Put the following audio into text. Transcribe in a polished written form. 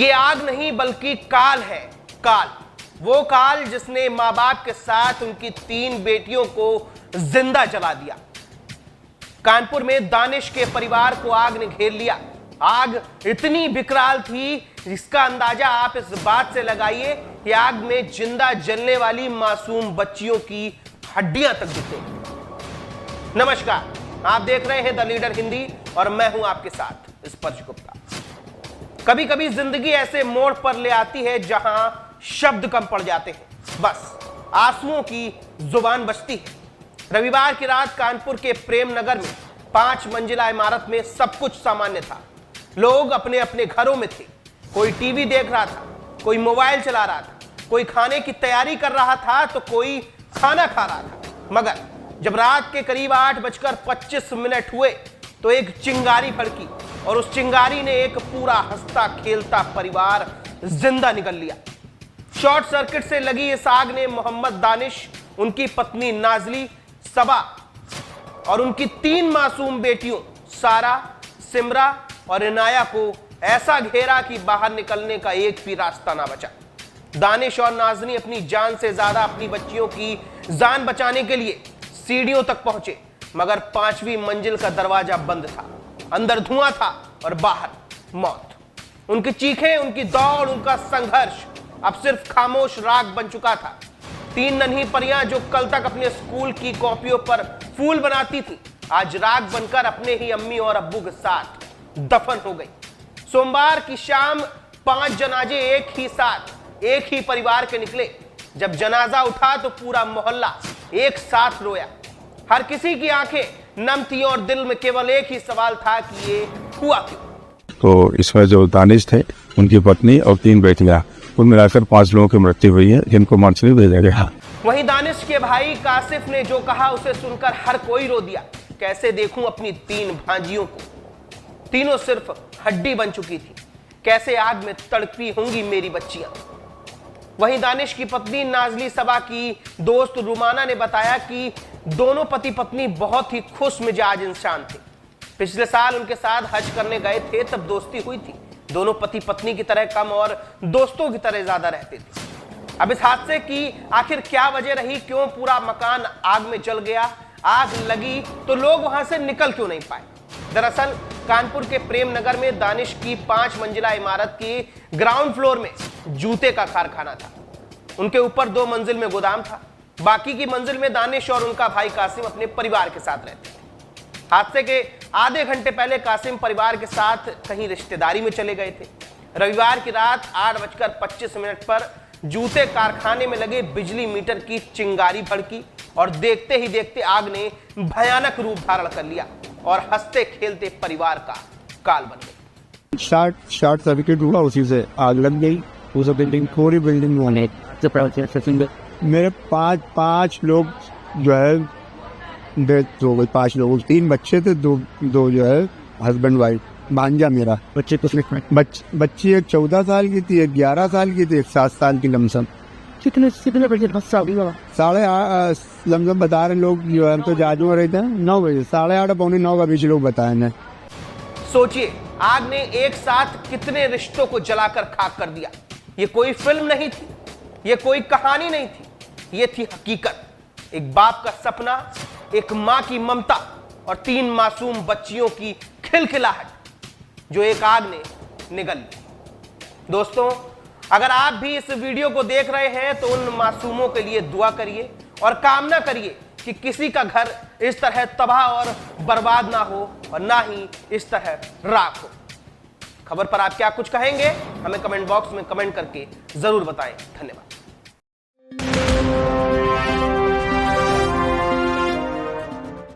ये आग नहीं बल्कि काल है। काल, वो काल जिसने मां बाप के साथ उनकी 3 बेटियों को जिंदा जला दिया। कानपुर में दानिश के परिवार को आग ने घेर लिया। आग इतनी विकराल थी जिसका अंदाजा आप इस बात से लगाइए कि आग में जिंदा जलने वाली मासूम बच्चियों की हड्डियां तक दिखेंगी। नमस्कार, आप देख रहे हैं द लीडर हिंदी और मैं हूं आपके साथ स्पर्श गुप्ता। कभी कभी जिंदगी ऐसे मोड़ पर ले आती है जहां शब्द कम पड़ जाते हैं, बस आंसुओं की जुबान बचती है। रविवार की रात कानपुर के प्रेम नगर में 5 मंजिला इमारत में सब कुछ सामान्य था। लोग अपने अपने घरों में थे। कोई टीवी देख रहा था, कोई मोबाइल चला रहा था, कोई खाने की तैयारी कर रहा था तो कोई खाना खा रहा था। मगर जब रात के करीब 8:25 हुए तो एक चिंगारी भड़की और उस चिंगारी ने एक पूरा हंसता खेलता परिवार जिंदा निगल लिया। शॉर्ट सर्किट से लगी इस आग ने मोहम्मद दानिश, उनकी पत्नी नाजली, सबा और उनकी 3 मासूम बेटियों सारा, सिमरा और इनाया को ऐसा घेरा कि बाहर निकलने का एक भी रास्ता ना बचा। दानिश और नाजनी अपनी जान से ज्यादा अपनी बच्चियों की जान बचाने के लिए सीढ़ियों तक पहुंचे, मगर 5वीं मंजिल का दरवाजा बंद था। अंदर धुआं था और बाहर मौत। उनकी चीखें, उनकी दौड़, उनका संघर्ष अब सिर्फ खामोश राग बन चुका था। 3 नन्ही परियां जो कल तक अपने स्कूल की कॉपियों पर फूल बनाती थी, आज राग बनकर अपने ही अम्मी और अब्बू के साथ दफन हो गई। सोमवार की शाम 5 जनाजे एक ही साथ, एक ही परिवार के निकले। जब जनाजा उठा तो पूरा मोहल्ला एक साथ रोया। हर किसी की आंखें नम थी और दिल में केवल एक ही सवाल था कि ये हुआ क्यों। तो इसमें जो दानिश थे, उनकी पत्नी और 3 बेटियां, कुल मिलाकर 5 लोगों की मृत्यु हुई है, जिनको मानसिक भेजा गया। वहीं दानिश के भाई कासिफ ने जो कहा उसे सुनकर हर कोई रो दिया। कैसे देखूं अपनी 3 भांजियों को, तीनों सिर्फ हड्डी बन चुकी थी। कैसे आग में तड़पी होंगी मेरी बच्चियां। वहीं दानिश की पत्नी नाजली सबा की दोस्त रुमाना ने बताया कि दोनों पति पत्नी बहुत ही खुश मिजाज इंसान थे। पिछले साल उनके साथ हज करने गए थे, तब दोस्ती हुई थी। दोनों पति पत्नी की तरह कम और दोस्तों की तरह ज्यादा रहते थे। अब इस हादसे की आखिर क्या वजह रही, क्यों पूरा मकान आग में जल गया, आग लगी तो लोग वहां से निकल क्यों नहीं पाए। दरअसल कानपुर के प्रेम नगर में दानिश की 5 मंजिला इमारत की ग्राउंड फ्लोर में जूते का कारखाना था। उनके ऊपर 2 मंजिल में गोदाम था। बाकी की मंजिल में दानिश और उनका भाई कासिम अपने परिवार के साथ रहते थे। हादसे के आधे घंटे पहले कासिम परिवार के साथ कहीं रिश्तेदारी में चले गए थे। रविवार की रात 8:25 पर जूते कारखाने में लगे बिजली मीटर की चिंगारी भड़की और देखते ही देखते आग ने भयानक रूप धारण कर लिया और हंसते खेलते परिवार का काल बन गई। शॉर्ट सर्किट हुआ, उसी से आग लग गई। उस बिल्डिंग, पूरी बिल्डिंग में मेरे 5 लोग जो है डेथ हो गई। 5 लोग, 3 बच्चे थे, दो जो है हस्बैंड वाइफ। भांजा मेरा बच्ची बच्ची एक 14 साल की थी, एक 11 साल की थी, एक 7 साल की लमसम। कितने बजे साढ़े लमसम बता रहे लोग जो है, तो जाजू में रहते हैं 9 बजे, 8:30 पौने 9 का बीच लोग बताए हैं। सोचिए, आग ने एक साथ कितने रिश्तों को जलाकर खाक कर दिया। ये कोई फिल्म नहीं थी, ये कोई कहानी नहीं थी, ये थी हकीकत। एक बाप का सपना, एक मां की ममता और 3 मासूम बच्चियों की खिलखिलाहट जो एक आग ने निगल ली। दोस्तों, अगर आप भी इस वीडियो को देख रहे हैं तो उन मासूमों के लिए दुआ करिए और कामना करिए कि किसी का घर इस तरह तबाह और बर्बाद ना हो और ना ही इस तरह राख हो। खबर पर आप क्या कुछ कहेंगे, हमें कमेंट बॉक्स में कमेंट करके जरूर बताएं। धन्यवाद।